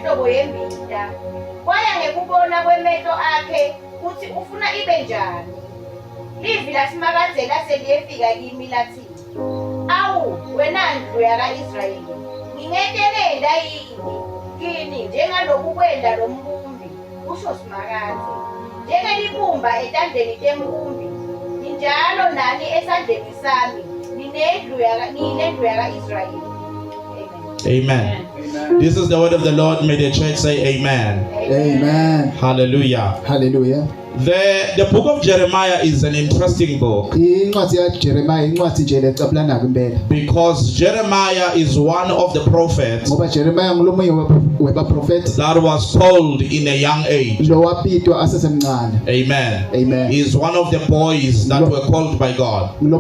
njengenhlobo yembita. Kwaya ngekubona kwemehlo akhe ukuthi ufuna ibe njani. Livi lasimakazela seliyefika kimi lathi, awu wena ndlu yaka-Israyeli, ngingekelela yini kini njengaloku kwenda lo mbumbi, kusho simakazi. Njengelibumba etandleni tembumbi, ninjalo nani esandleni sami, ninendlu yaka-Israyeli. Amen. This is the word of the Lord. May the church say amen. Amen. Hallelujah. Hallelujah. The book of Jeremiah is an interesting book because Jeremiah is one of the prophets that was called in a young age. Amen. Amen. He is one of the boys that were called by God. When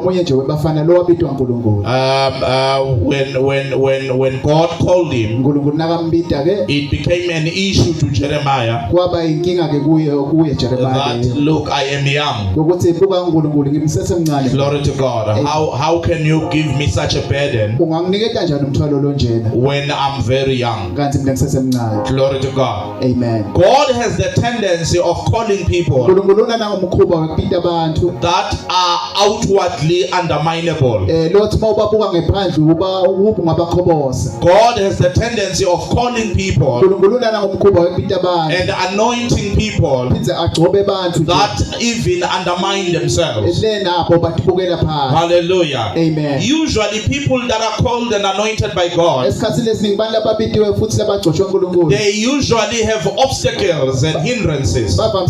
God called him, it became an issue to Jeremiah. Look, I am young. Glory to God. How can you give me such a burden when I'm very young? Glory to God. Amen. God has the tendency of calling people that are outwardly underminable. God has the tendency of calling people and anointing people that even undermine themselves. Hallelujah. Amen. Usually people that are called and anointed by God, they usually have obstacles and hindrances. They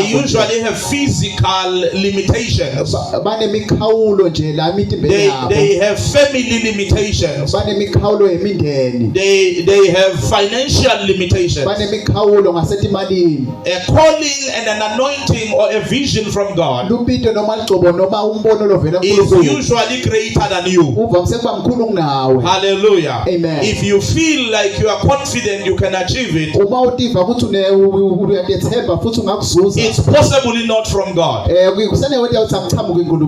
usually have physical limitations. They have family limitations. They have financial limitations. A calling and an anointing or a vision from God is usually greater than you. Hallelujah. Amen. If you feel like you are confident you can achieve it, it's possibly not from God.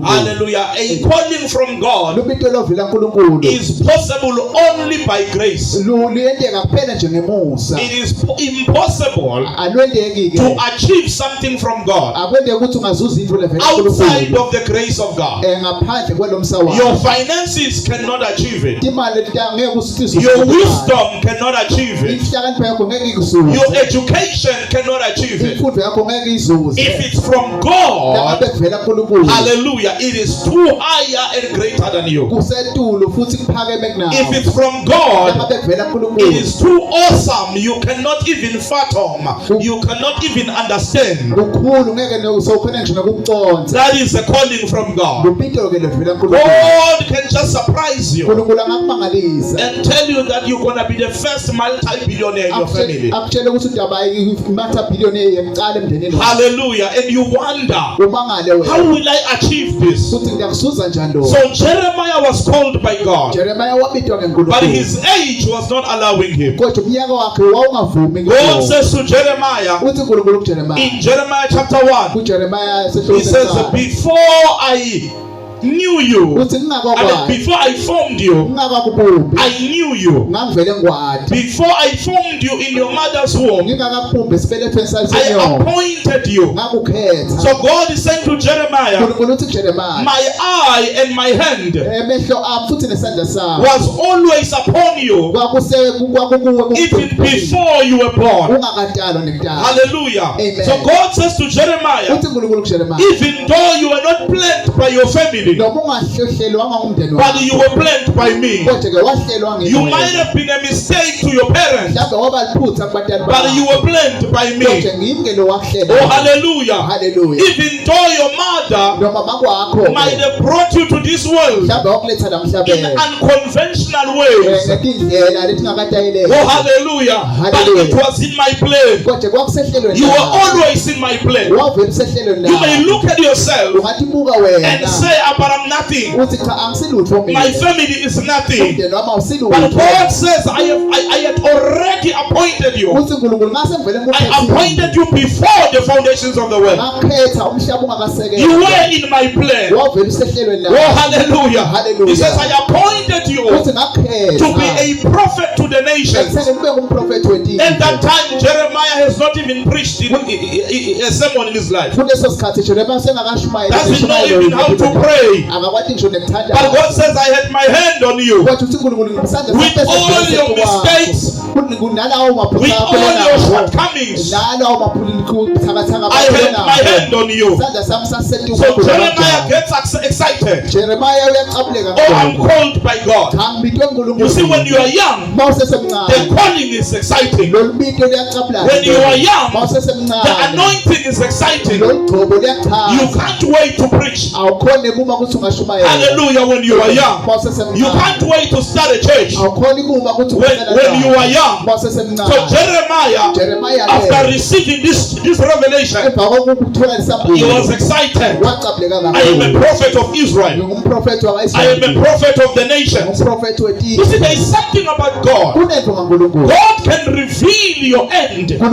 Hallelujah. A calling from God is possible only by grace. It is impossible to achieve something from God outside of the grace of God. Your finances cannot achieve it. Your wisdom cannot achieve it. Your education cannot achieve it. If it's from God, hallelujah, it is too higher and greater than you. If it's from God, it is too awesome. You cannot even fathom. You cannot even understand. That is a calling from God. God can just surprise you and tell you that you're going to be the first multi-billionaire in your family. Hallelujah. And you wonder, how will I achieve this? So Jeremiah was called by God, but his age was not allowing him. God says to Jeremiah in Jeremiah chapter 1, he says, before I knew you, before I formed you, I knew you. Before I formed you in your mother's womb, I appointed you. So God is saying to Jeremiah, my eye and my hand was always upon you even before you were born. Hallelujah. Amen. So God says to Jeremiah, even though you were not planned by your family, but you were planned by me. You might have been a mistake to your parents, but you were planned by me. Oh, hallelujah. Even though your mother might have brought you to this world in unconventional ways. Oh, hallelujah. But it was in my plan. You were always in my plan. You may look at yourself and say, but I'm nothing. My family is nothing. But God says, I had already appointed you. I appointed you before the foundations of the world. You were in my plan. Oh, hallelujah. He says, I appointed you to be a prophet to the nations. At that time, Jeremiah has not even preached a sermon in his life. Doesn't know even how to pray. But God says, I had my hand on you. With all your mistakes, with all your shortcomings, I had my hand on you. So Jeremiah gets excited. Oh, I'm called by God. You see, when you are young, the calling is exciting. When you are young, the anointing is exciting. You can't wait to preach. Hallelujah. When you are young, you can't wait to start a church. When you are young. So Jeremiah, after receiving this revelation, he was excited. I am a prophet of Israel. I am a prophet of the nations. You see, there is something about God. God can reveal your end in the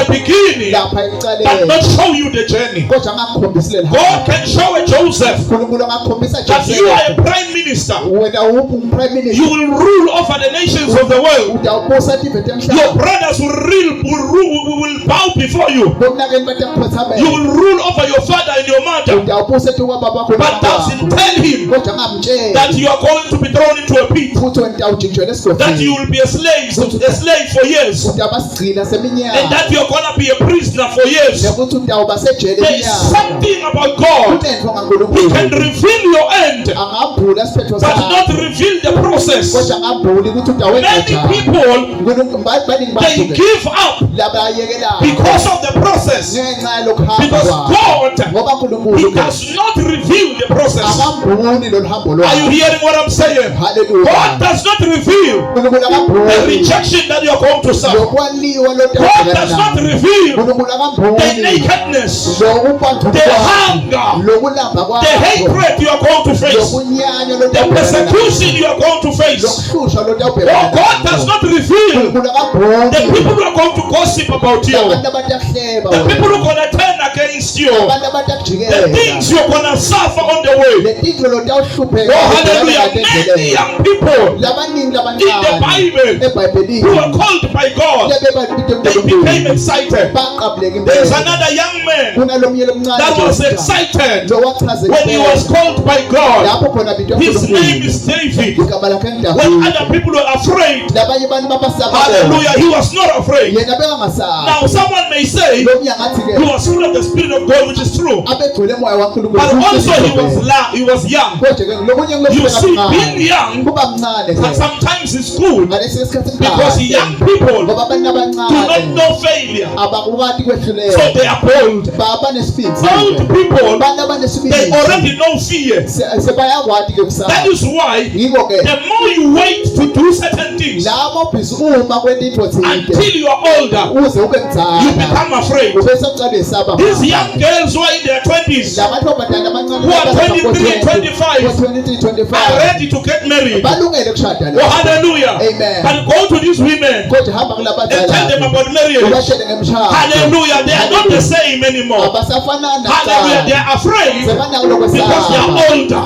beginning, but not show you the journey. God can show a Joseph that you are a prime minister. You will rule over the nations of the world. Your brothers will bow before you. You will rule over your father and your mother. But doesn't tell him that you are going to be thrown into a pit, that you will be a slave for years, and that you are going to be a prisoner for years. There is something about God. He can reveal your end, but not reveal the process. Many people, they give up because of the process. Because God, He does not reveal the process. Are you hearing what I'm saying? God does not reveal the rejection that you are going to suffer. God does not reveal the nakedness, the hunger, the hatred you are going to face, the persecution you are going to face. God does not reveal the people who are going to gossip about you, the people who are going to turn against you, the things you're going to suffer on the way. Oh, hallelujah. Many young people in the Bible who are called by God, they became excited. There is another young man that was excited when he was called by God. His name is David. When other people were afraid, hallelujah, he was not afraid. Now someone may say he was full of the Spirit of God, which is true, but also he was young. You see, being young sometimes is good, because young people do not know failure, so they are bold. Old people, they already know fear. That is why the more you wait to do certain things until you are older, you become afraid. These young girls who are in their 20s, who are 23, 25, are ready to get married. Oh, hallelujah. Amen. But go to these women and tell them about marriage. Hallelujah. They are not the same anymore. Hallelujah. They are afraid because they are older.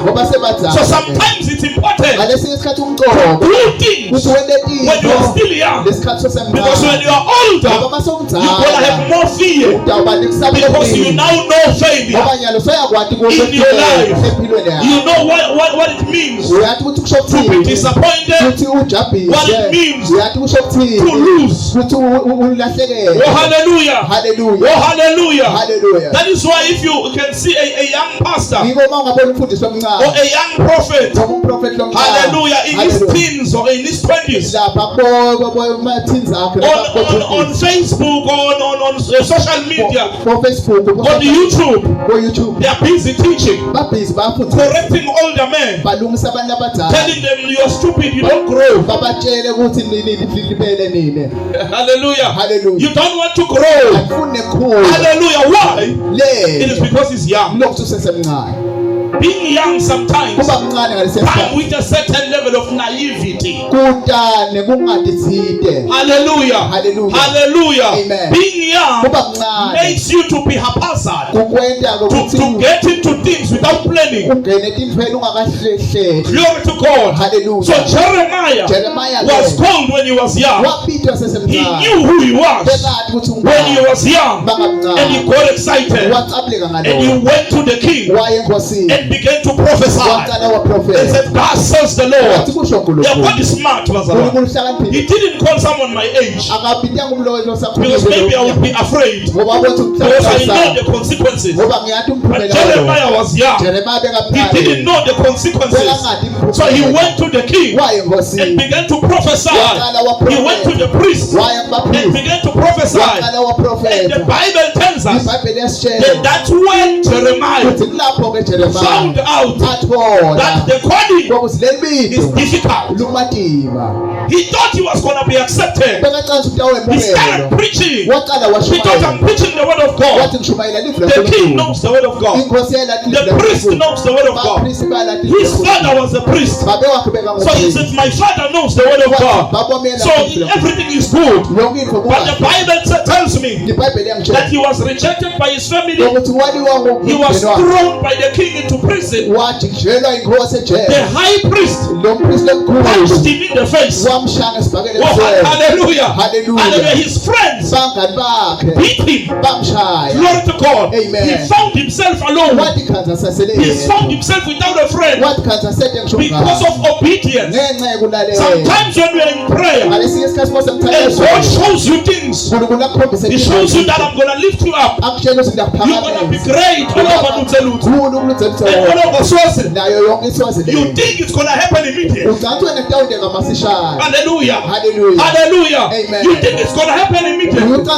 So sometimes it's important to do things when you are still young, because when you are older, you're going to have more fear, because you now know failure in your life. You know what it means to be disappointed, what it means to lose. Oh, hallelujah. Oh, hallelujah. That is why if you can see a young pastor or a young prophet, hallelujah, in his teens or in his 20s, on Facebook, on social media, on YouTube, they are busy teaching, correcting older men, telling them you are stupid, you don't grow. Hallelujah. You don't want to grow. Hallelujah. Why? It is because he's young. Being young sometimes come with a certain level of naivety. Hallelujah. Hallelujah. Amen. Being young makes you to be haphazard, to get into things without planning. Glory to God. Hallelujah. So Jeremiah was called when he was young. He knew who he was when he was young, and he got excited, and he went to the king and began to prophesy and said, "God says the Lord." Yeah, God is smart, he didn't call someone my age because maybe I would be afraid, because I know the consequences. But Jeremiah was young, he didn't know the consequences, so he went to the king and began to prophesy. He went to the priest and began to prophesy. And the Bible tells us that that's when Jeremiah found out that the calling is difficult. He thought he was going to be accepted. He started preaching. He thought, I'm preaching the word of God. The king knows the word of God. The priest knows the word of God. His father was a priest. So he said, my father knows the word of God. So everything is good. But the Bible tells me that he was rejected by his family. He was thrown by the king into prison. The high priest punched him in the face. Oh, hallelujah. Hallelujah. His friends beat him. Glory to God. Amen. He found himself alone. He found himself without a friend because of obedience. Sometimes when we are in prayer and God shows you things, He shows you that I'm going to lift you up. You're going to be great all over Nutzelut and all over Swaziland. You think it's going to happen immediately. Hallelujah. Hallelujah. Amen. You think it's going to happen immediately. So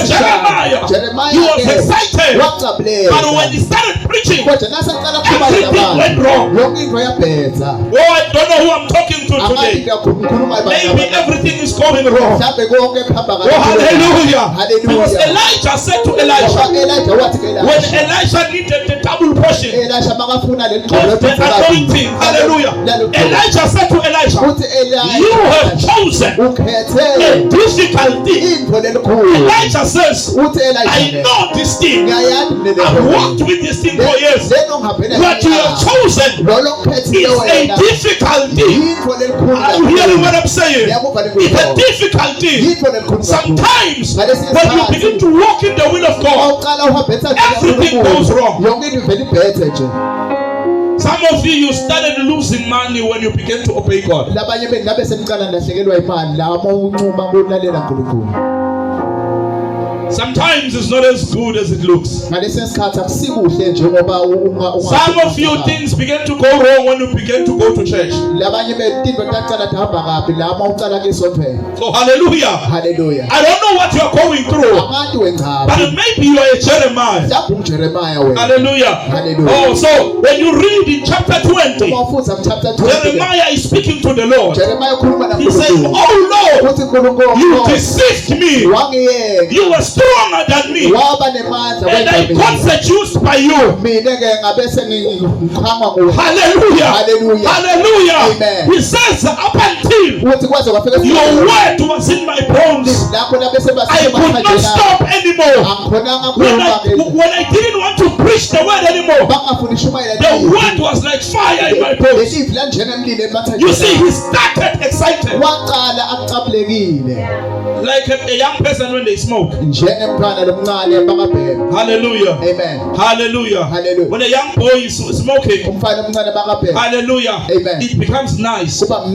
Jeremiah, he was excited. But when he started preaching, everything went wrong. Oh, I don't know who I'm talking to today. Maybe everything is going wrong. Oh, hallelujah. Because Elijah said to Elisha, when Elisha needed the double portion of the anointing, hallelujah, Elijah said to Elisha, you have chosen a difficult thing. Elijah says, I know this thing. I've worked with this thing for years. What you have chosen is a difficult thing. Are you hearing what I'm saying? It's a difficult thing. Sometimes when you begin to walk in the will of God, everything goes wrong. Some of you started losing money when you began to obey God. Sometimes it's not as good as it looks. Some of you things begin to go wrong when you begin to go to church. So hallelujah. Hallelujah. I don't know what you are going through, but maybe you are a Jeremiah. Hallelujah. Hallelujah. Oh, so when you read in chapter 20, Jeremiah is speaking to the Lord. He says, oh Lord, you deceived me. You were stronger than me, and I got seduced by you. Hallelujah. Hallelujah. Amen. He says, up until your word was in my bones, I could not stop anymore. When I didn't want to preach the word anymore, the word was like fire in my bones. You see, he started excited, like a young person when they smoke. Hallelujah. Amen. Hallelujah. Hallelujah. When a young boy is smoking, hallelujah, it becomes nice. Not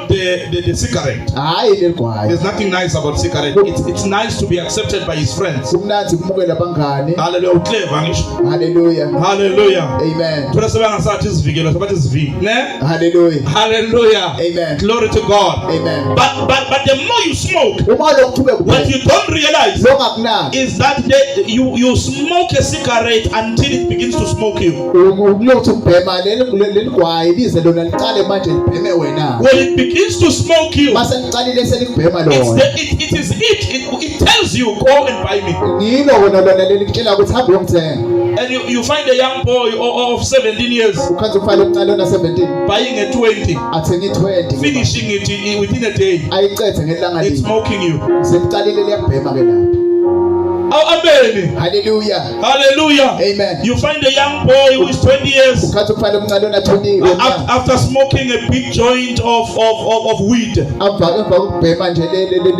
the cigarette. There's nothing nice about cigarette. It's nice to be accepted by his friends. Hallelujah. Hallelujah. Hallelujah. Amen. Hallelujah. Hallelujah. Amen. Glory to God. Amen. But the more you smoke, what you don't realize is that you smoke a cigarette until it begins to smoke you. When it begins to smoke you, it tells you, go and buy me. And you find a young boy of 17 years ukhanza umfana omncane ona 17 buying a 20, athenga i20 finishing it within a day. ayicethe ngelanga It's linye smoking you. sekuqalile liyabhema ke lapho. Oh, amen. Hallelujah. Hallelujah. Amen. You find a young boy who is 20 years ukhanza umfana omncane ona 20 after smoking a big joint of weed. emva kokubhema nje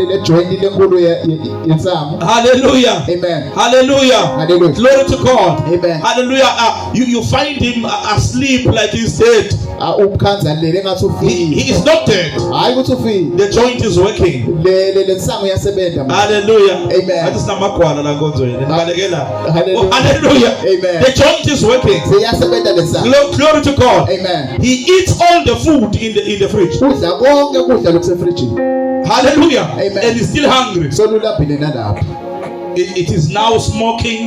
le joint lenkulu yensango. Hallelujah. Amen. Hallelujah. Hallelujah. Glory to God. Amen. Hallelujah. You find him asleep like he's dead. Ukhanza lele engathi ufile. He is not dead. Hayi ukuthi ufile. The joint is working. Le nsango yasebenza. Hallelujah. Amen. That is namagwala la nkonzweni. Nibalekela. Hallelujah. Hallelujah. Amen. The joint is working. Seyasebenza lensango. Glory to God. Amen. He eats all the food in the fridge. Udla konke ukudla lokusefrijini. Hallelujah. Amen. And he's still hungry. Solulabhile nalapha. It is now smoking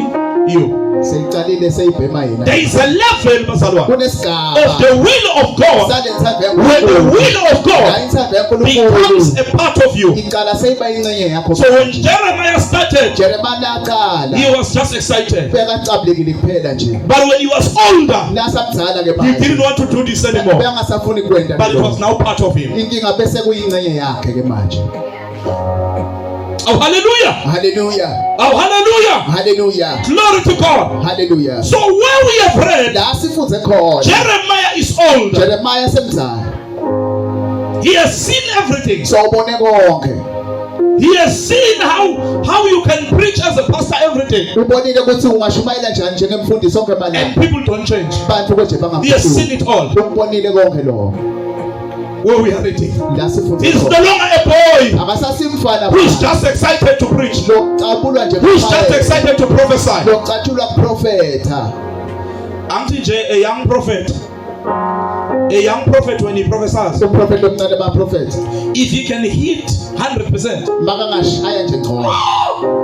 you. Seyiqalile seyibhema yena. There is a level, Bazalwa, Kunesigaba. of the will of God. Salensandla When the will of God insandla becomes yankulunkulu a part of you. iqala seyiba ingcenye yakho. So when Jeremiah started, Jeremiah aqala. he was just excited. Bekacabulekile kuphela nje. But when he was older, Nasamdala ke he manje. didn't want to do this anymore. Bengasafuni kwenda. But it was now part of him. Inkinga bese kuyingcenye yakhe ke manje. Oh, hallelujah. Hallelujah. Oh, hallelujah. Hallelujah. Glory to God. Hallelujah. So where we have read, La sifunze khona. Jeremiah is old. Jeremiah semdala. He has seen everything. So ubone konke. He has seen how you can preach as a pastor everything. Ubonile ukuthi ungashumayela njani njengemfundisi onke And malanga. people don't change. Bantu konje He has seen it all. Ubonile konke lokho. Where we are reading. La sifunze He's no khona. longer a boy Akasasimfana who is just excited to preach. Lokucabulwa nje. Who is just excited to prophesy. Lokucatshulwa kuprofetha. Aren't he a young prophet? A young prophet when he prophesies, Uprofeti omncane baprofethi. if he can hit 100%, Makangashaya nje ngcono.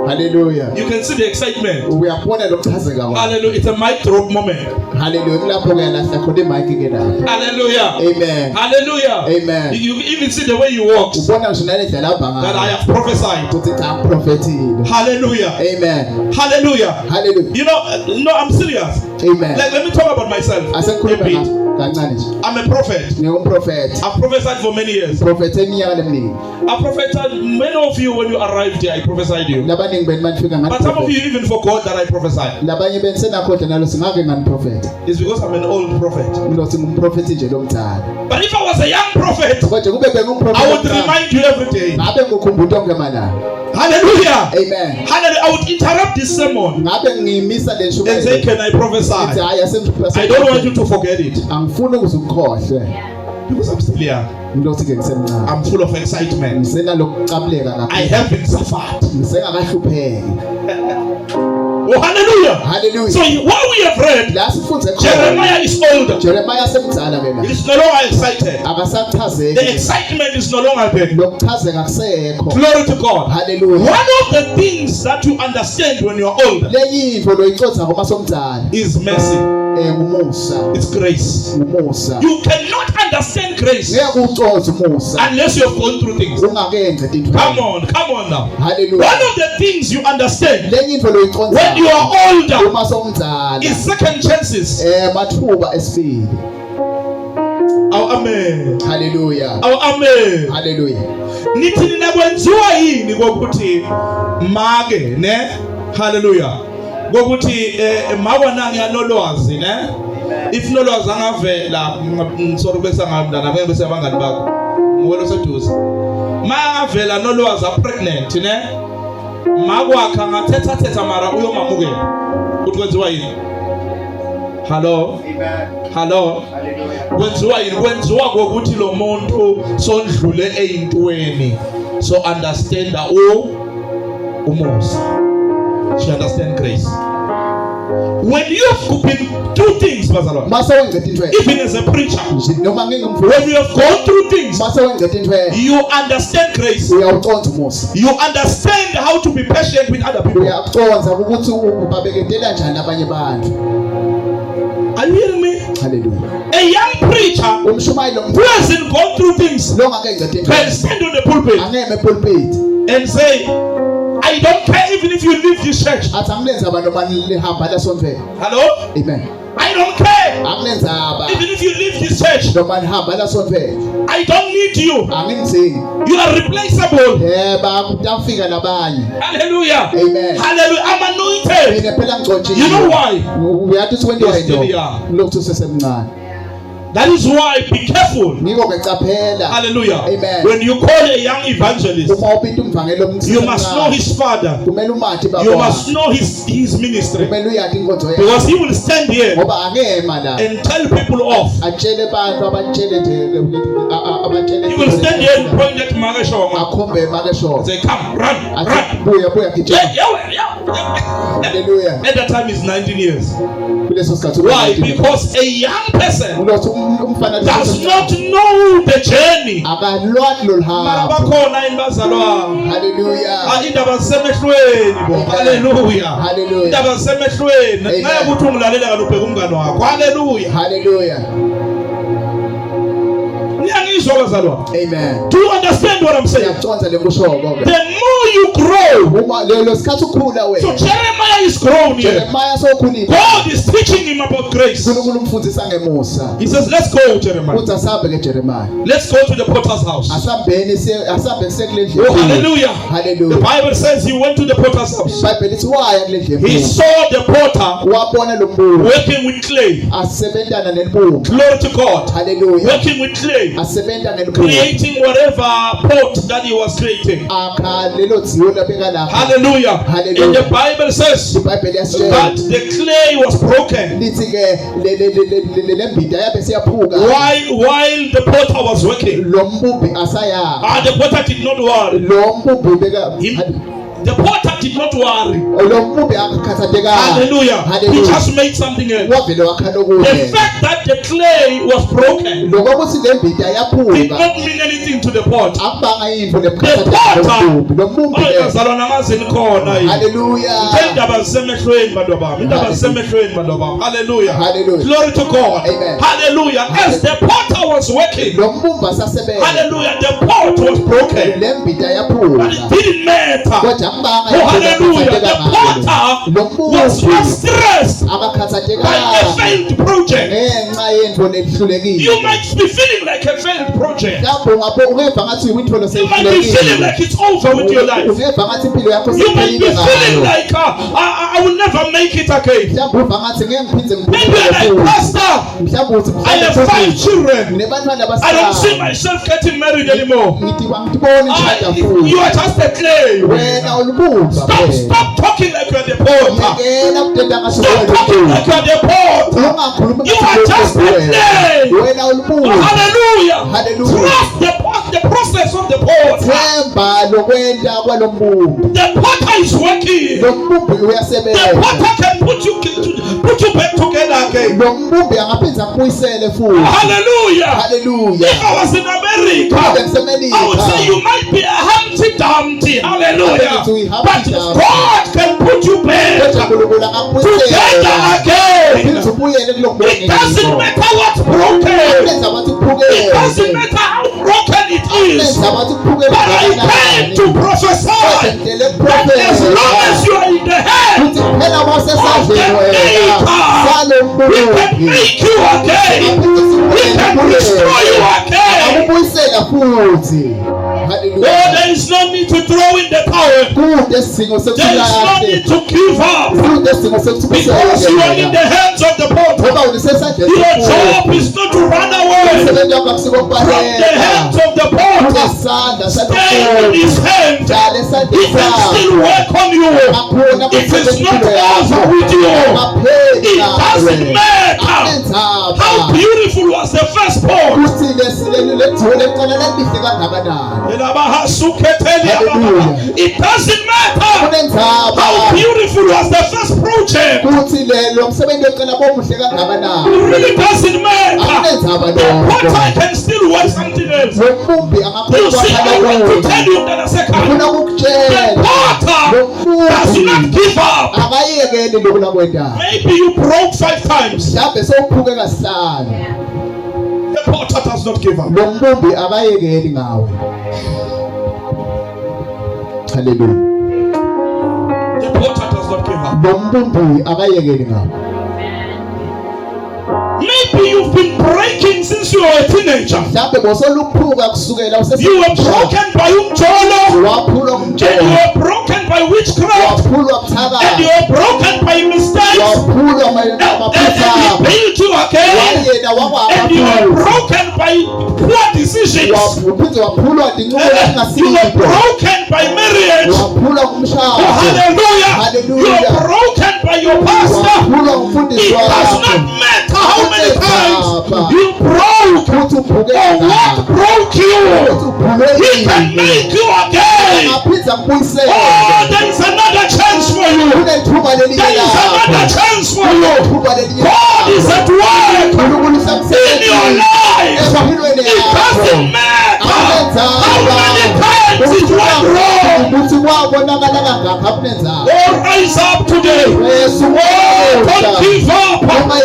Hallelujah. you can see the excitement. Uyabona lokuchazeka kwakhe. Hallelujah. It's a mic drop moment. Hallelujah. Kulapho ke lahla khona imike ke lapho. Hallelujah. Amen. Hallelujah. Amen. You even see the way he walks, Ubona ngisho nalendlela abhanga. that I have prophesied. Ukuthi cha uprofethile. Hallelujah. Amen. Hallelujah. Hallelujah. You know, I'm serious. Amen. Like, let me talk about myself a Asengikhuluma bit. kancane nje. I'm a prophet. Ngingumprofeti. I've prophesied for many years. Uprofethe iminyaka eminingi. I prophesied, many of you when you arrived here, I prophesied you. Labaningi beni manifika But some of ngathi. you even forgot that I prophesied. Labanye beni senakhoda nalo singake nganiprofetha. It's because I'm an old prophet. Ngilo singumprofeti nje lomdala. But if I was a young prophet, Kodwa kube bengumprofeti. I would remind you every day. Ngabe ngikhumbula onke malanga. Hallelujah. Amen. Hallelujah. I would interrupt this sermon Ngabe ngimisa le and say, shumela. can I prophesy? I don't want you to forget it. Angifuni ukuze ukhohle. Because I'm still young. Ngilothi ke ngisemncane. I'm full of excitement. Ngisena lokucabuleka I kakhulu. haven't suffered. Ngisengakahlupheki. Oh, hallelujah. Hallelujah. So what we have read, La sifunze khona. Jeremiah is older. Jeremiah semdala ke He la. is no longer excited. The Akasachazeki. excitement is no longer there. Lokuchazeka kusekho. Glory to God. Hallelujah. One of the things that you understand when you are older Leyinto loyicotha ngoba somdala. is mercy. Ngumusa. It's grace. Ngumusa. You cannot understand grace Ngeke ucothe umusa. unless you have gone through things. Ungakenze into. Come on now. Hallelujah. One of the things you understand Leyinto loyicotha. when you are older Uma somdala. is second chances. Mathuba esibili. Oh, amen. Hallelujah. Oh, amen. Hallelujah. Nithi nina kwenziwa yini kokuthi make ne? Hallelujah. Kokuthi makwana ngiyanolwazi ne? If nolwazi angavela sorry bese ngamndana ngeke bese abangani bakho. Ngwelo seduze. Mangavela nolwazi a pregnant ne? Makwakha ngathetha mara uyomamukela. Kuthi kwenziwa yini? Hello. Hello. Kwenziwa yini? Kwenziwa ngokuthi lo muntu sondlule eyintweni. So understand umusa. She understand grace. When you have been through things, Bazalwa, Mase wengcetha into. even as a preacher, Noma ngingumfundisi. when you have gone through things, Mase wengcetha into. you understand grace. Uyawuconza umusa. You understand how to be patient with other people. Uyaconza ukuthi ubabeketela njani abanye abantu. Are you hearing me? Hallelujah. A young preacher Umshumayeli who hasn't gone through things lo ngakengcetha into. can stand on the pulpit Angeme pulpit. and say, I don't care even if you leave this church. Hello? Amen. I don't care even if you leave this church. I don't need you. You are replaceable. Hallelujah. Amen. Hallelujah. I'm anointed. You know why? That is why be careful. Hallelujah. Amen. When you call a young evangelist, you must know his father. You must know his ministry. Because he will stand here and tell people off. He will stand here and point at Magashaw and say, come, run. Hallelujah. At that time he's 19 years. Why? Because a young person does not know the journey. Hallelujah. Hallelujah. Amen. Do you understand what I'm saying? The more you grow, so Jeremiah is grown here. God is teaching him about grace. He says, let's go, Jeremiah. Let's go to the potter's house. Oh, hallelujah. The Bible says he went to the potter's house. He saw the potter working with clay. Glory to God. Working with clay. Creating whatever pot that he was creating. Hallelujah. And the Bible says that the clay was broken while the potter was working. The potter did not worry. The potter did not worry. Hallelujah. He just made something else. The fact that the clay was broken did not mean anything to the pot. The potter. Hallelujah. Glory to God. Amen. Hallelujah. As the potter was working, hallelujah, the pot was broken. But it didn't matter. Oh, hallelujah. The potter was not stressed by a failed project. You might be feeling like a failed project. You might be feeling like it's over with your life. You might be feeling like I will never make it again. Maybe like pastor, I have 5 children. I don't see myself getting married anymore. You are just a clay. Stop talking like you're the potter. Stop talking like you're the potter. You are just a clay. Oh, hallelujah. Trust the process of the potter. The potter is working. The potter can put you back together again. Hallelujah. If I was in America, I would say you might be a Humpty Dumpty. Hallelujah. But God can put you back together again. It doesn't matter what's broken. It doesn't matter how broken it is. But I came to prophesy that as long as you are in the hands of the Maker, He can make you again. He can restore you again. Oh, there is no need to throw in the towel. There is no need to give up. Because you are in the hands of the potter. Your job is not to run away from the hands of the potter. Stay in his hand. He can still work on you. It is not over with you. It doesn't matter how beautiful was the first pot. It doesn't matter how beautiful was the first project. It really doesn't matter. The potter can still work something else. You see, I want to tell you that a second. The potter does not give up. Maybe you broke 5 times. The potter does not give up. Hallelujah. Maybe you've been breaking since you were a teenager. You were broken by umjolo, and you were broken by witchcraft, and you were broken by mistakes, and he built you again, and you were broken by poor decisions, you were broken by marriage. Oh, hallelujah. You are broken by your pastor. It does not matter how many times you broke or what broke you, he can make you again. Oh, there is another chance for you. There is another chance for you. God is at work in your life. It doesn't matter how many times it went wrong. Oh, rise up today. Oh, don't give up. Go back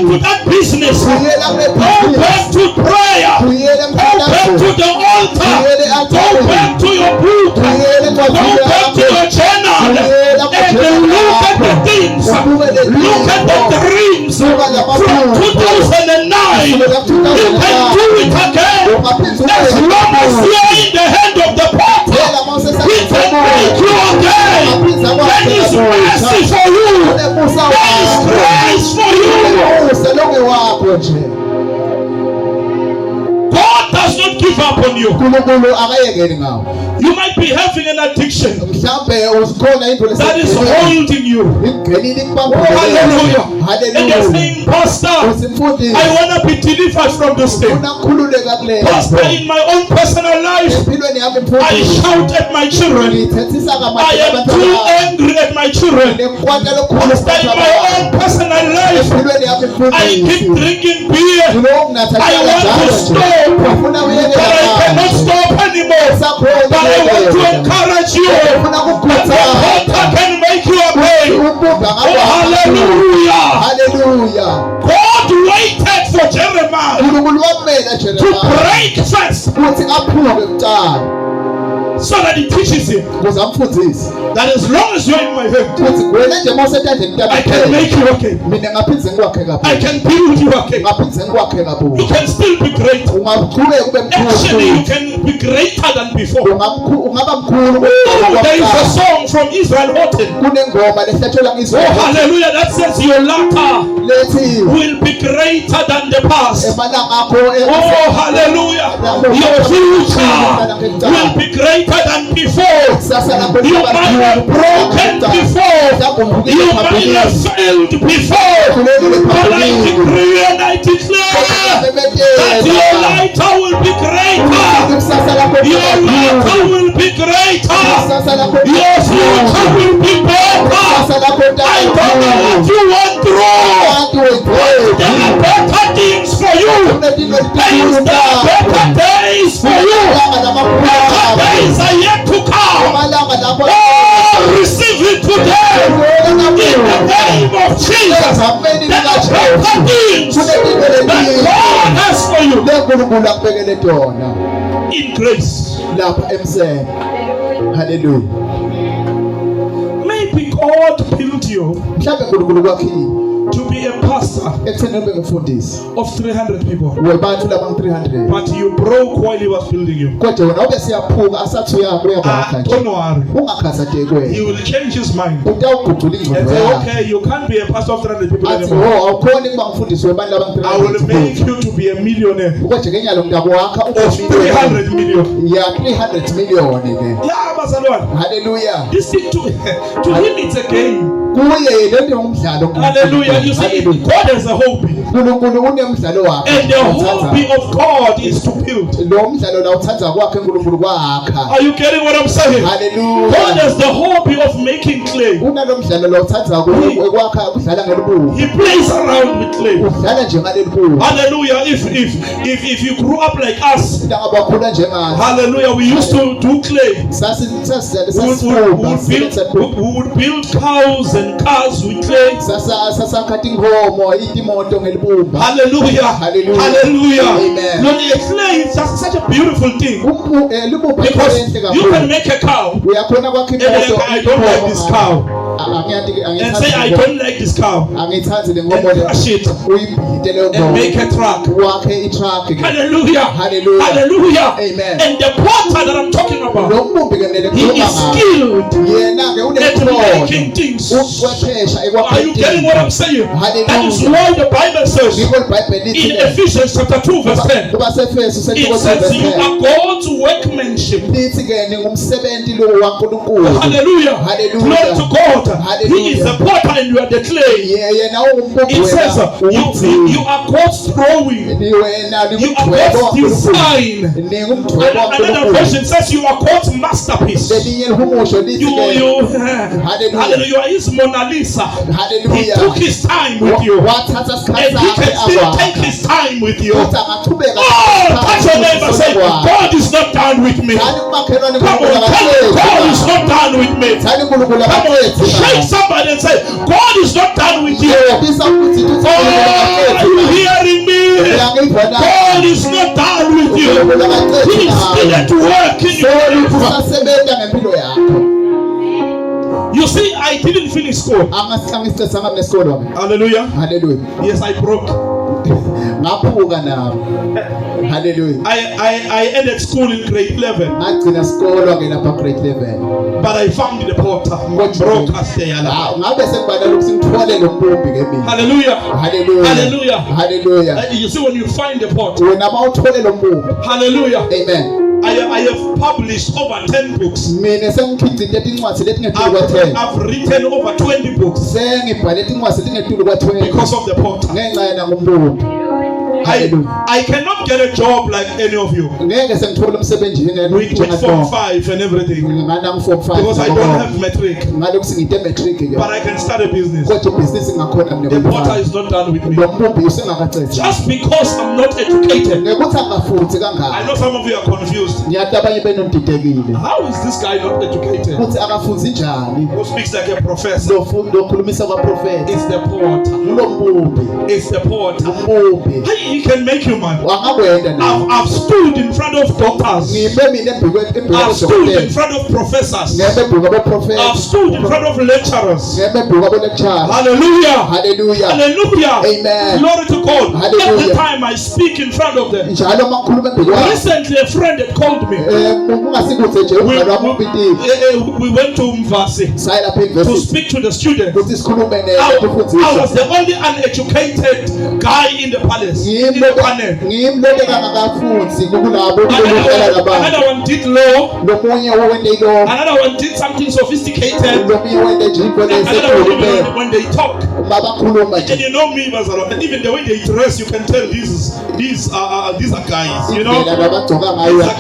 to that business. Go back to prayer. Go back to the altar. Go back to your book. Go back to your journal. And look at the things. Look at the dreams from 2009. You can do it again. As long as you are in the hand of the potter, he can make you again. That is mercy for you. That is grace for you. God does not give up on you. You might be having an addiction that is holding you. Oh, hallelujah. And you're saying, Pastor, I want to be delivered from this thing. Pastor, in my own personal life, I shout at my children. I am too angry at my children. Pastor, in my own personal life, I keep drinking beer. I want to stop, but I cannot stop anymore. But I want to encourage you that the altar can make you again. Oh, hallelujah. Hallelujah. God waited for Jeremiah to break first so that he teaches him that as long as you're in my hand, I can make you okay. I can build you okay. You can still be great. Actually, you can be greater than before. There is a song from Israel Houghton. Oh, hallelujah, that says your latter will be greater than the past. Oh, hallelujah, your future will be greater than before. You might have broken before. You might have failed before. But I decree and I declare that your lighter will be greater. Your lighter will be greater. Your future will be better. I don't know what you went through. There are better things for you. There are better days for you. Better days are yet to come. Oh, receive it today in the name of Jesus. There are better things that God has for you in grace. Hallelujah. Maybe God built you to be a pastor of 300 people, but you broke while he was building you. Don't worry, he will change his mind and say, okay, you can't be a pastor of 300 people anymore. I will make you to be a millionaire of 300 million. Hallelujah. This thing to him it's a game. Hallelujah. You see, God has a hobby. And the hobby of God is to build. Are you getting what I'm saying? Hallelujah. God has the hobby of making clay. He plays around with clay. Hallelujah. If you grew up like us, hallelujah, we used to do clay. We would build cows and cars with clay. Hallelujah. Hallelujah. Amen. Clay is just such a beautiful thing. Because you can make a cow. And I don't like this cow. and say, I don't like this cow, and crush it and make a truck. Hallelujah. Hallelujah. Amen. And the potter that I'm talking about, he is skilled at making things. Are you getting what I'm saying? That is why the Bible says in Ephesians chapter 2 verse 10, it says you are God's workmanship. Hallelujah. Glory to God. He is the potter and you are the clay. It says you are God's drawing. You are God's design. Another version says you are God's masterpiece. You are his Mona Lisa. He took his time with you, and he can still take his time with you. Oh, touch your neighbor, say, God is not done with me. Come on, tell him, God is not done with me. Come on, shake somebody and say, God is not done with you. Oh, are you hearing me? God is not done with you. He is still at work in you. You see, I didn't finish school. Hallelujah. Hallelujah. Yes, I broke. Hallelujah. I ended school in grade 11. But I found the potter. Broke us there. Hallelujah. Hallelujah. Hallelujah. You see, when you find the potter. Hallelujah. Amen. I have published over 10 books. I've written over 20 books because of the potter. I cannot get a job like any of you with Form 5 and everything because I don't have metric, but I can start a business. The potter is not done with me just because I'm not educated. I know some of you are confused. How is this guy not educated? Who speaks like a professor? It's the potter. It's the potter. He can make you man. I've stood in front of doctors. I've stood in front of professors. I've stood in front of lecturers. Hallelujah. Hallelujah. Hallelujah. Amen. Glory to God. Every time I speak in front of them. Recently a friend had called me. We went to Mvasi to speak to the students. I was the only uneducated guy in the palace. Another one did law. Another one did something sophisticated. Another one when they talk. And you know me, and even the way they dress, you can tell these are guys. You know, hallelujah.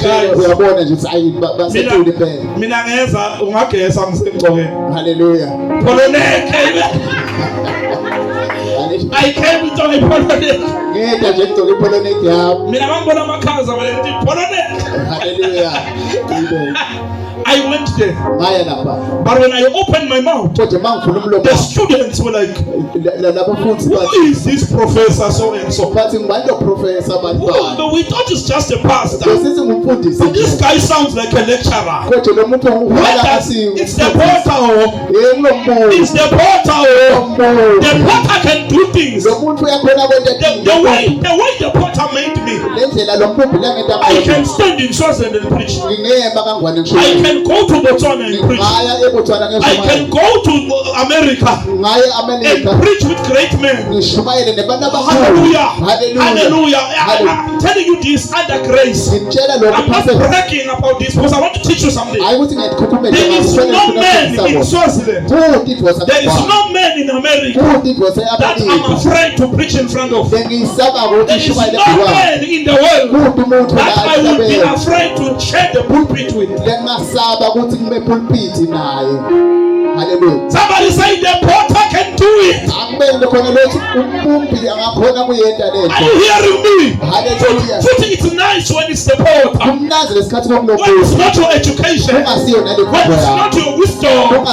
I came with a Polonet. Hallelujah. I went there. But when I opened my mouth, the students were like, who is this professor so and so? But we thought it's just a pastor. But this guy sounds like a lecturer. It's the potter. It's the potter. The potter can do things. The way the potter made me, I can stand in Swaziland and preach. I can go to Botswana and preach. I can go to America and preach with great men. Hallelujah. Hallelujah. I'm telling you this under grace. I'm not bragging about this because I want to teach you something. There is no man in Swaziland. There is no man in America that I'm afraid to preach in front of. There is no man in the world that I would be afraid to share the pulpit with. Somebody say the potter can do it. Are you hearing me? It's nice when it's the potter. When it's not your education, when it's not your wisdom,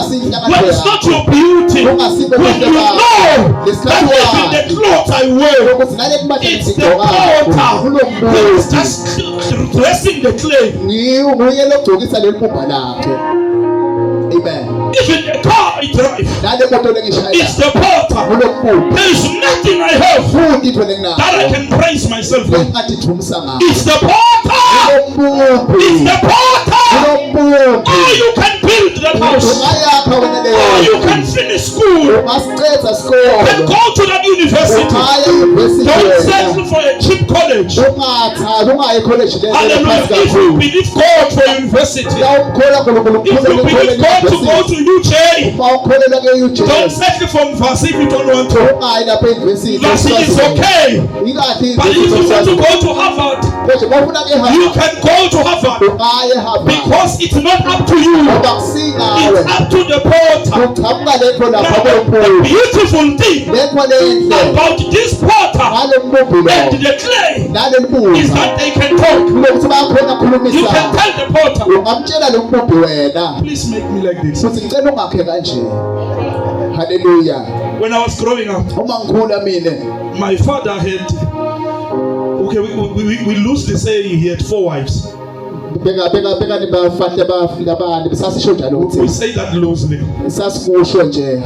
when it's not your beauty, when you know that even the clothes I wear, it's the potter. He is just dressing the clay. Amen. Even the car I drive. It's the porter. There is nothing I have that I can praise myself with. It's the porter. It's the porter. Oh, you can build that house. Oh, you can finish school. You can go to that university. Don't settle for a cheap college. Hallelujah. If you believe God for university, if you believe God to go to UJ, don't settle for Mvasi if you don't want to. Mvasi is okay. But if you want to go to Harvard, you can go to Harvard. Because it's not up to you. It's up to the porter. Now, the beautiful thing about this porter and the clay is that they can talk. You can tell the porter, please make me like this. Hallelujah. When I was growing up, my father had, okay, we loosely say he had 4 wives. We say that loosely.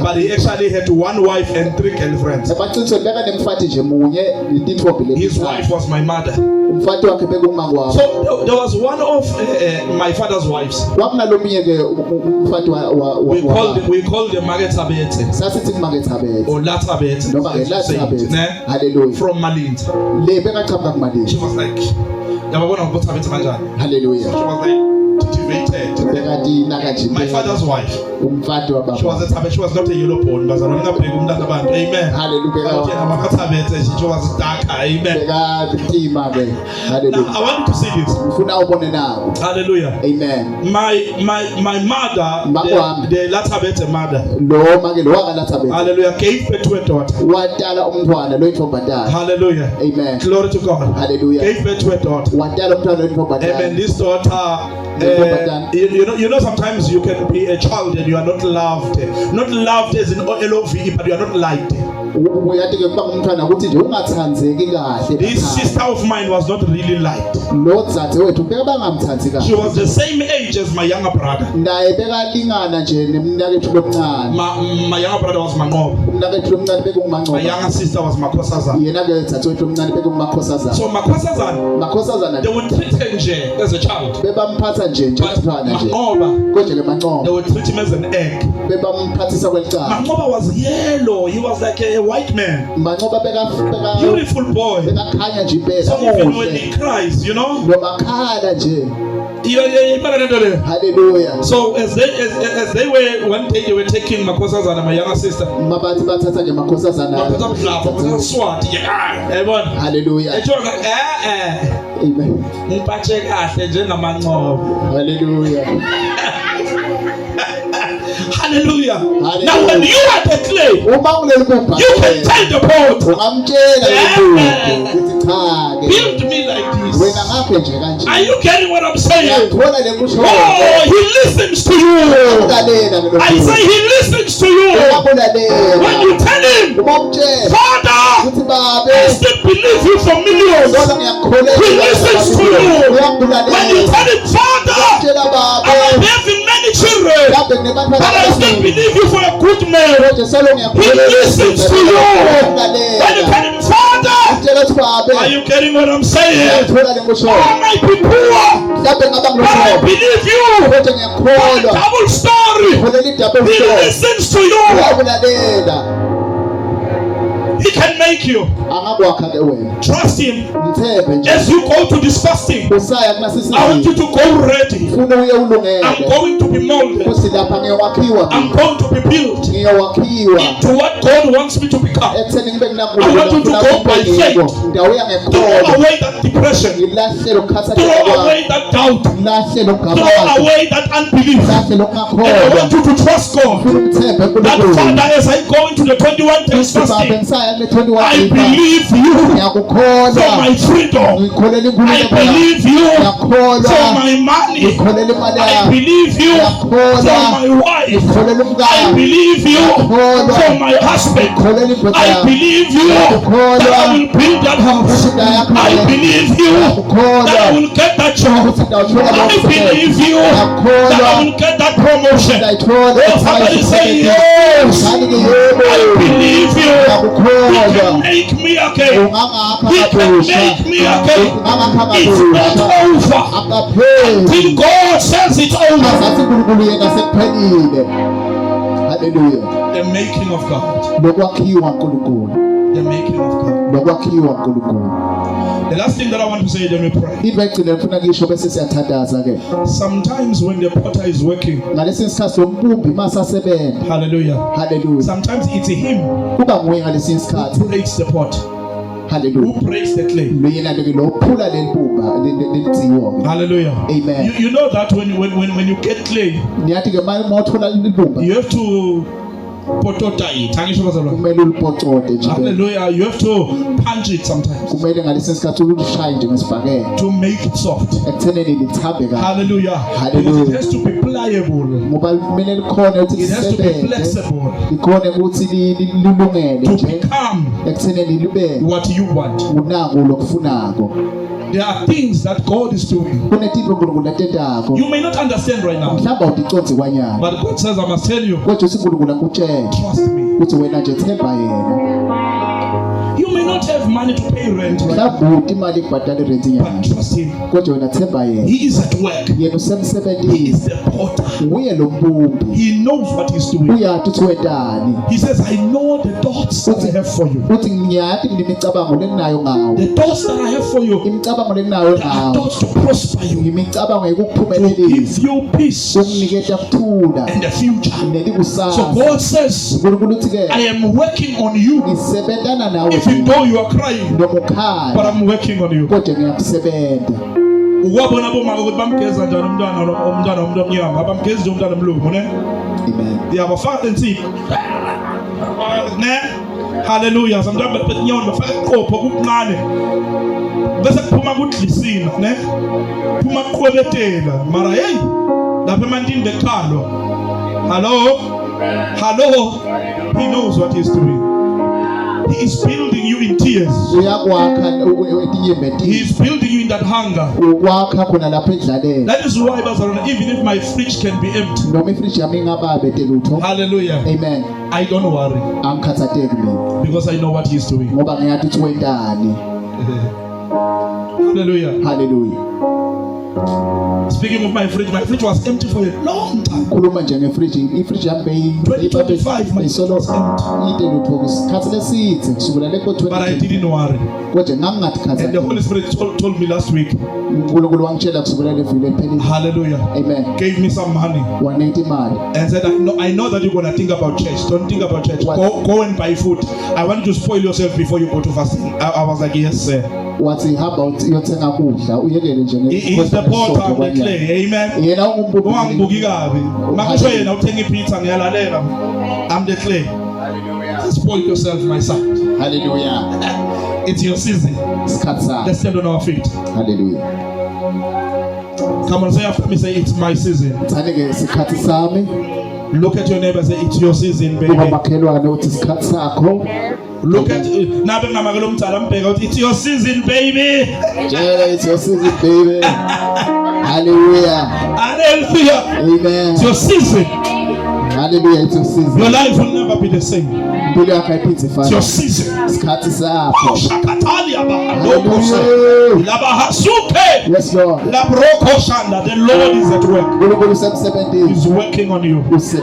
But he actually had 1 wife and 3 girlfriends. His wife was my mother. So there was one of my father's wives. We called them Magetabete or Latabete from Malint. She was like, hallelujah. She was like cultivated. My father's wife. She was not a yellow bone, but amen. Hallelujah. She was darker. Amen. Now, I want you to see this. Hallelujah. Amen. My mother, the Latabete mother, hallelujah, gave birth to a daughter. Hallelujah. Amen. Glory to God. Hallelujah. Gave birth to a daughter. Amen. This daughter, you know, sometimes you can be a child and you are not loved. Not loved as in LOVE, but you are not liked. This sister of mine was not really liked. She was the same age as my younger brother. My younger brother was Mangob. My younger sister was Makosaza. So Makosaza, they would treat him as a child. But Mangoba, they would treat him as an egg. Mangoba was yellow. He was like a white man. Beautiful boy. So even when he cries, you know. Hallelujah. So as they were, one day they were taking Makosaza and my younger sister. Hallelujah. Hallelujah. Hallelujah. Now when you are the clay, you can tell the porter, build me like this. Are you getting what I'm saying? Oh, he listens to you. I say he listens to you. When you tell him, Father, I still believe you for millions, he listens to you. When you tell him, Father, I am having many children, but I still believe you for a good man, he listens to you. When you tell him, Father, are you getting what I'm saying? Oh, my people, but I believe you for the double story. He listens to you. He can make you. Trust him. As you go to this fasting, I want you to go ready. I'm going to be molded. I'm going to be built into what God wants me to become. I want you to go by faith. Throw away that depression. Throw away that doubt. Throw away that unbelief. And I want you to trust God. That Father, as I go into the 21 days fasting, I believe you for my freedom. I believe you for my money. I believe you for my wife. I believe you for my husband. I believe you that I will build that house. I believe you that I will get that believe you that I will get that promotion. Oh, somebody say yes. I believe you. He can make me again. He can make me again. It's not over until God says it's over. Hallelujah. The making of God. The making of God. The last thing that I want to say, then we pray. Sometimes when the potter is working, hallelujah. Sometimes it's him who breaks the pot. Hallelujah. Who breaks the clay. Hallelujah. Amen. You know that when you get clay, you have to hallelujah. You have to punch it sometimes to make it soft. Hallelujah. Because it has to be pliable. It has to be flexible to become what you want. There are things that God is doing. You may not understand right now, but God says, I must tell you, trust me. You may not have money to pay rent right now, but trust him. He is at work. He is the potter. He knows what he's doing. He says, I know the thoughts that I have for you. The thoughts that I have for you, they are thoughts to prosper you, to give you peace and the future. So God says, I am working on you. Even though you are crying, but I'm working on you. Hallelujah. Sometimes bese kuphuma kudlisina ne phuma kuqhwebetela mara hey lapha emantini bekhalo. Hello, he knows what he's doing. He is building you in tears. He is building you in that hunger. That is why, even if my fridge can be empty, hallelujah, amen, I don't worry, because I know what he's doing. Hallelujah. Speaking of my fridge was empty for a long time. 2025, my fridge was empty. But I didn't worry. And the Holy Spirit told me last week, hallelujah, amen, gave me some money and said, I know that you're going to think about church. Don't think about church. Go and buy food. I want you to spoil yourself before you go to fasting. I was like, yes, sir. How about he is the potter with clay. Amen. I'm the clay. Spoil yourself, my son. Hallelujah. It's your season. Let's stand on our feet. Hallelujah. Come on, say after me, say it's my season. Look at your neighbor and say it's your season, baby. Look at it's your season, baby. It's your season, baby. Hallelujah. Hallelujah. Amen. It's your season. Hallelujah. It's your season. Your life will never be the same. It's your season. Yes, Lord. The Lord is at work. He's working on you. So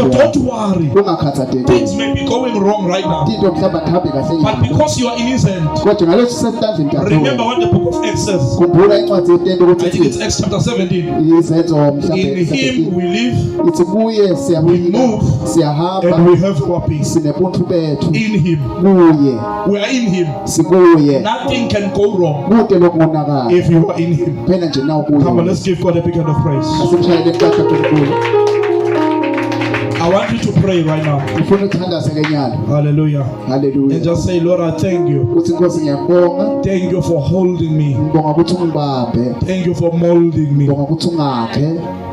don't worry. Things may be going wrong right now, but because you are in His hand, remember what the book of Acts says. I think it's Acts chapter 17. In Him we live, we move, and we have our peace. In Him. We are in Him. Nothing can go wrong if you are in Him. Come on, let's give God a big hand of praise. I want you to pray right now. Hallelujah. Hallelujah. And just say, Lord, I thank you. Thank you for holding me. Thank you for molding me.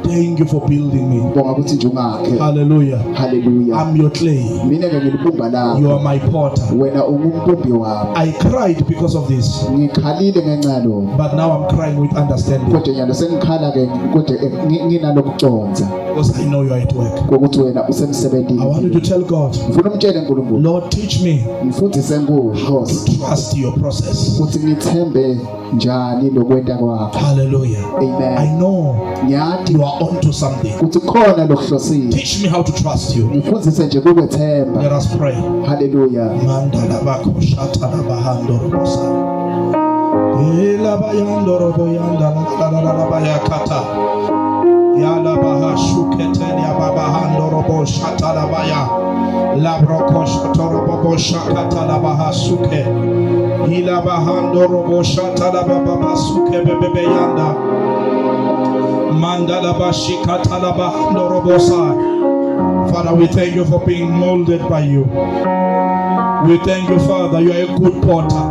Thank you for building me. Hallelujah. Hallelujah. I'm your clay. You are my potter. I cried because of this, but now I'm crying with understanding, because I know you are at work. I want you to tell God, Lord, teach me to trust your process. Hallelujah. Amen. I know you are onto something. Teach me how to trust you. Let us pray. Hallelujah. Yala baha shukete ya baba handorobo shatala baya labroko shatorobo shakata la baha suke ila bahandorobo shatala baba suke bebe yanda mandala bashikata la bahandorobo sa. Father, we thank you for being molded by you. We thank you, Father, you are a good potter.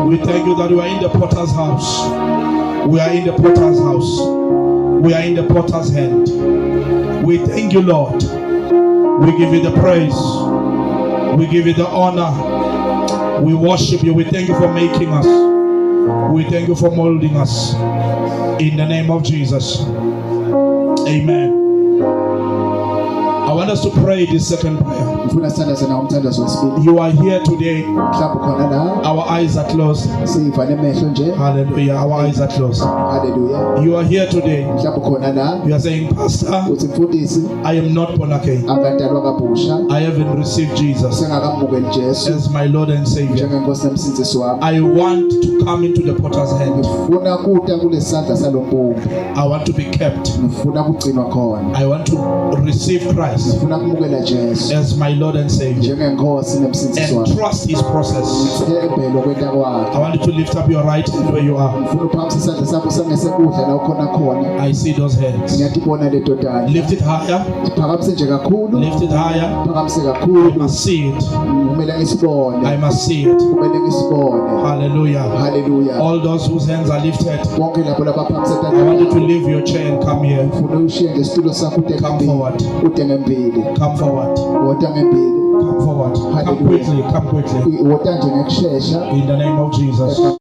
We thank you that you are in the potter's house. We are in the potter's house. We are in the potter's hand. We thank you, Lord. We give you the praise. We give you the honor. We worship you. We thank you for making us. We thank you for molding us. In the name of Jesus. Amen. I want us to pray this second prayer. You are here today. Our eyes are closed. Hallelujah. Our eyes are closed. Hallelujah. You are here today. You are saying, Pastor, I am not born again. I haven't received Jesus as my Lord and Savior. I want to come into the potter's hand. I want to be kept. I want to receive Christ as my Lord and Savior and trust His process. I want you to lift up your right hand where you are. I see those hands. Lift it higher. Lift it higher. I must see it. I must see it. Hallelujah. Hallelujah. All those whose hands are lifted, I want you to leave your chair and come here. Come forward. Come forward. Come forward. Come quickly. Come quickly. In the name of Jesus.